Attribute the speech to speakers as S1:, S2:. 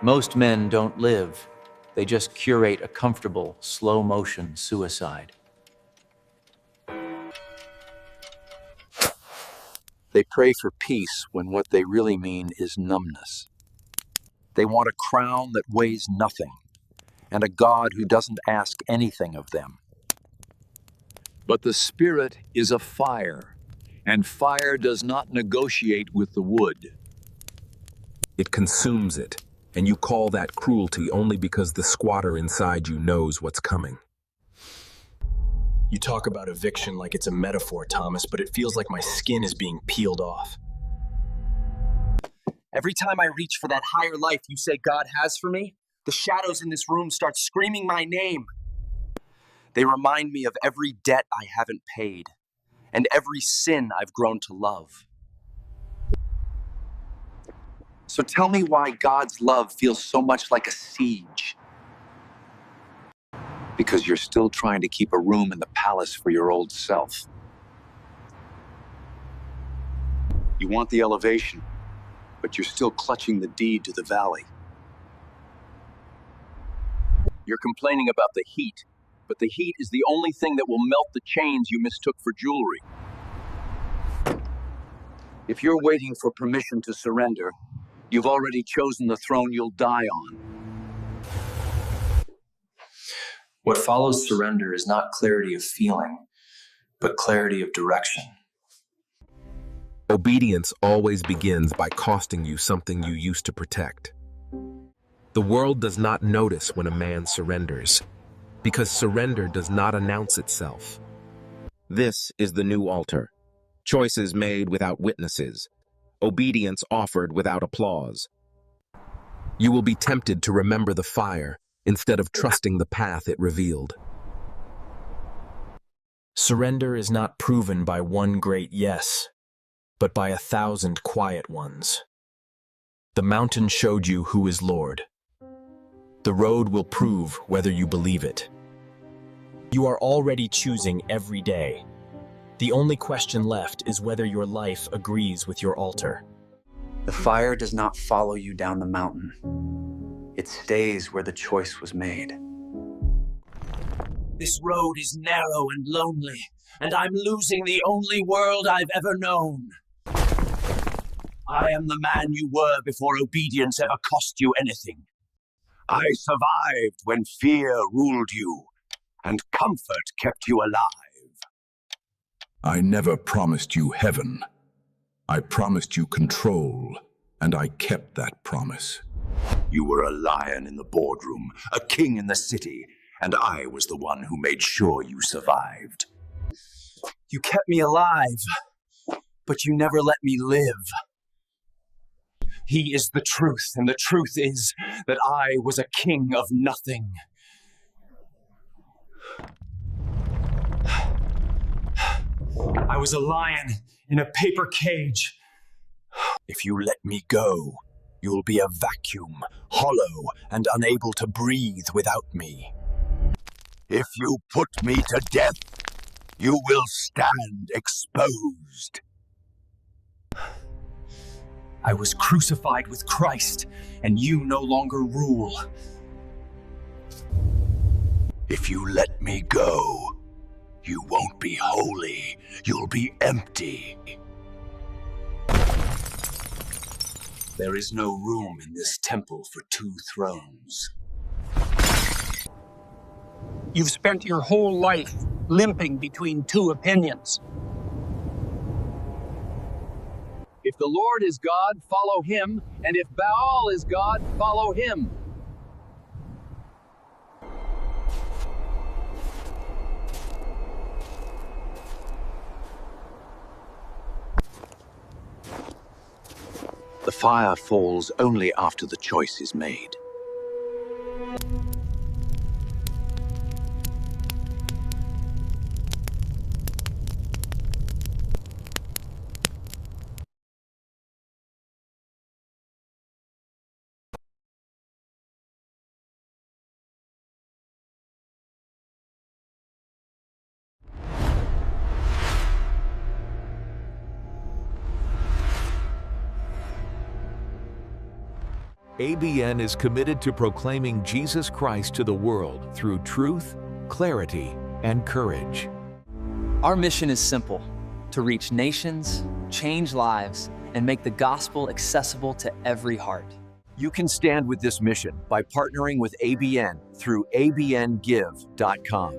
S1: Most men don't live. They just curate a comfortable, slow-motion suicide.
S2: They pray for peace when what they really mean is numbness. They want a crown that weighs nothing, and a God who doesn't ask anything of them.
S3: But the spirit is a fire, and fire does not negotiate with the wood.
S4: It consumes it, and you call that cruelty only because the squatter inside you knows what's coming.
S5: You talk about eviction like it's a metaphor, Thomas, but it feels like my skin is being peeled off.
S6: Every time I reach for that higher life you say God has for me, the shadows in this room start screaming my name. They remind me of every debt I haven't paid, and every sin I've grown to love. So tell me why God's love feels so much like a siege.
S2: Because you're still trying to keep a room in the palace for your old self. You want the elevation, but you're still clutching the deed to the valley. You're complaining about the heat, but the heat is the only thing that will melt the chains you mistook for jewelry. If you're waiting for permission to surrender, you've already chosen the throne you'll die on.
S5: What follows surrender is not clarity of feeling, but clarity of direction.
S4: Obedience always begins by costing you something you used to protect. The world does not notice when a man surrenders, because surrender does not announce itself.
S7: This is the new altar. Choices made without witnesses. Obedience offered without applause.
S4: You will be tempted to remember the fire instead of trusting the path it revealed.
S5: Surrender is not proven by one great yes, but by 1,000 quiet ones. The mountain showed you who is Lord. The road will prove whether you believe it. You are already choosing every day. The only question left is whether your life agrees with your altar.
S6: The fire does not follow you down the mountain. It stays where the choice was made.
S8: This road is narrow and lonely, and I'm losing the only world I've ever known. I am the man you were before obedience ever cost you anything. I survived when fear ruled you, and comfort kept you alive.
S9: I never promised you heaven. I promised you control, and I kept that promise.
S8: You were a lion in the boardroom, a king in the city, and I was the one who made sure you survived.
S6: You kept me alive, but you never let me live.
S8: He is the truth, and the truth is that I was a king of nothing. I was a lion in a paper cage. If you let me go, you'll be a vacuum, hollow and unable to breathe without me. If you put me to death, you will stand exposed. I was crucified with Christ, and you no longer rule. If you let me go, you won't be holy, you'll be empty. There is no room in this temple for two thrones.
S10: You've spent your whole life limping between two opinions.
S3: If the Lord is God, follow him, and if Baal is God, follow him.
S2: The fire falls only after the choice is made.
S11: ABN is committed to proclaiming Jesus Christ to the world through truth, clarity, and courage.
S12: Our mission is simple: to reach nations, change lives, and make the gospel accessible to every heart.
S2: You can stand with this mission by partnering with ABN through abngive.com.